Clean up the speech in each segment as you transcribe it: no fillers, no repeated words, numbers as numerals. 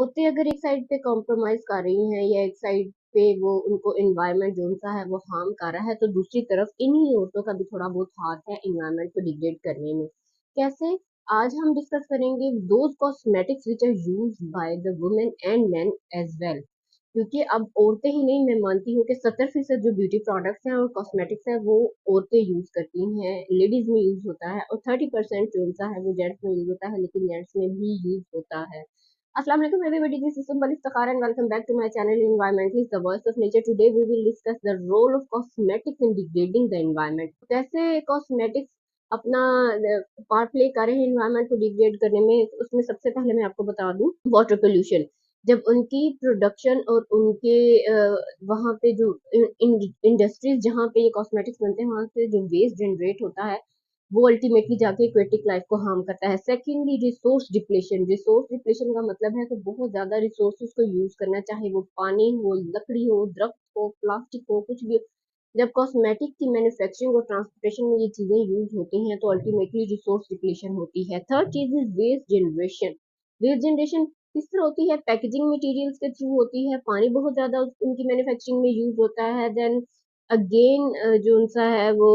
औरतें अगर एक साइड पे कॉम्प्रोमाइज कर रही हैं या एक साइड पे वो उनको एनवायरनमेंट जो सा है वो हार्म कर रहा है, तो दूसरी तरफ इन्हीं औरतों का भी थोड़ा बहुत हाथ है एनवायरनमेंट को डिग्रेड करने में। कैसे? आज हम डिस्कस करेंगे those cosmetics which are used by the women and men as well. क्योंकि अब औरतें ही नहीं, मैं मानती हूँ कि 70% जो ब्यूटी प्रोडक्ट्स हैं और कॉस्मेटिक्स हैं वो औरतें यूज करती हैं, लेडीज में यूज होता है, और 30% जो सा है वो जेंट्स में यूज होता है, लेकिन जेंट्स में भी यूज होता है। अस्सलाम वालेकुम everybody, this is Sumbal Iftikhar and welcome back to my channel environmentalist the voice of nature. Today we will discuss the role of cosmetics in degrading the environment. कैसे कॉस्मेटिक्स अपना पार्ट प्ले कर रहे हैं एनवायरनमेंट को डिग्रेड करने में। उसमें सबसे पहले मैं आपको बता दूं, वाटर पोल्यूशन। जब उनकी प्रोडक्शन और उनके वहाँ पे जो इंडस्ट्रीज जहाँ पे ये कॉस्मेटिक्स बनते हैं वहाँ से जो वेस्ट जनरेट होता है वो अल्टीमेटली जाके एक्वेटिक लाइफ को हार्म करता है। Secondly, resource depletion. Resource depletion का मतलब है कि बहुत ज्यादा रिसोर्सेज को यूज करना, चाहे वो पानी हो, लकड़ी हो, दरख्त हो, प्लास्टिक हो, कुछ भी हो। जब कॉस्मेटिक की मैन्युफैक्चरिंग और ट्रांसपोर्टेशन में ये चीजें यूज होती हैं तो अल्टीमेटली रिसोर्स डिप्लेशन होती है। थर्ड चीज is waste generation. Waste generation किस तरह होती है? पैकेजिंग मटेरियल्स के थ्रू होती है, पानी बहुत ज्यादा उनकी मैन्युफैक्चरिंग में यूज होता है। देन अगेन जो सा है वो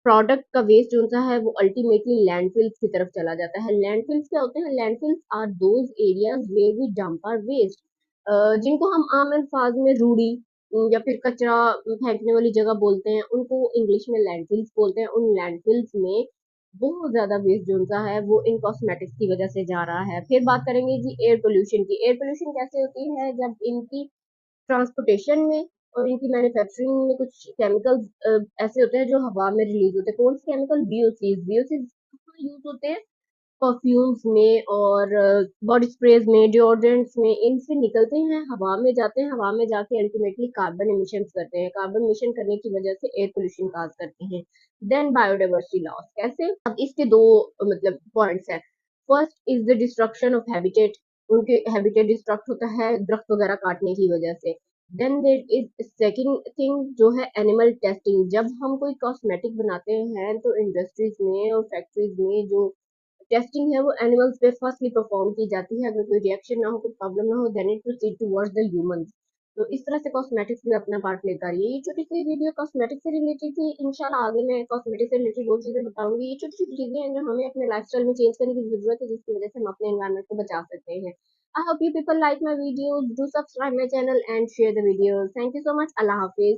प्रोडक्ट का वेस्ट जो सा है वो अल्टीमेटली लैंडफिल्स की तरफ चला जाता है। लैंडफिल्स क्या होते हैं? Landfills are those areas where we dump our waste, जिनको हम आम अल्फाज में रूड़ी या फिर कचरा फेंकने वाली जगह बोलते हैं, उनको इंग्लिश में लैंडफिल्स बोलते हैं। उन लैंडफिल्स में बहुत ज्यादा वेस्ट जो सा है वो इन कॉस्मेटिक्स की वजह से जा रहा है। फिर बात करेंगे जी एयर पोल्यूशन की। एयर पोल्यूशन कैसे होती है? जब इनकी ट्रांसपोर्टेशन में और इनकी मैन्युफैक्चरिंग में कुछ केमिकल्स ऐसे होते हैं जो हवा में रिलीज होते हैं। कौन से केमिकल? बीओसीज। बीओसीज यूज होते हैं परफ्यूम्स में और बॉडी स्प्रेज में, डिओड्रेंट्स में। इनसे निकलते हैं, हवा में जाते हैं, हवा में जाके अल्टीमेटली कार्बन इमिशन करते हैं। कार्बन इमिशन करने की वजह से एयर पोल्यूशन काज करते हैं। Then biodiversity loss. कैसे? अब इसके दो मतलब पॉइंट्स हैं। First is the destruction of habitat. उनके हैबिटेट डिस्ट्रक्ट होता है दरख्त वगैरह काटने की वजह से। Then there is second thing जो है एनिमल टेस्टिंग। जब हम कोई कॉस्मेटिक बनाते हैं तो इंडस्ट्रीज में और फैक्ट्रीज में जो टेस्टिंग है वो एनिमल्स पे फर्स्टली परफॉर्म की जाती है। अगर कोई रिएक्शन ना हो, कोई प्रॉब्लम ना हो, then it proceed towards the humans. तो इस तरह से कॉस्मेटिक्स भी अपना पार्ट प्ले कर रही है। ये छोटी सी वीडियो कॉस्मेटिक्स से रिलेटेड थी। इंशाल्लाह आगे मैं कॉस्मेटिक्स से रिलेटेड वो चीजें बताऊंगी। ये छोटी छोटी चीजें हैं जो हमें अपने लाइफस्टाइल में चेंज करने की जरूरत है, जिसकी वजह से हम अपने एनवायरनमेंट को बचा सकते हैं। I hope you people like my video. Do subscribe my channel and share the video. Thank you so much. Allah Hafiz.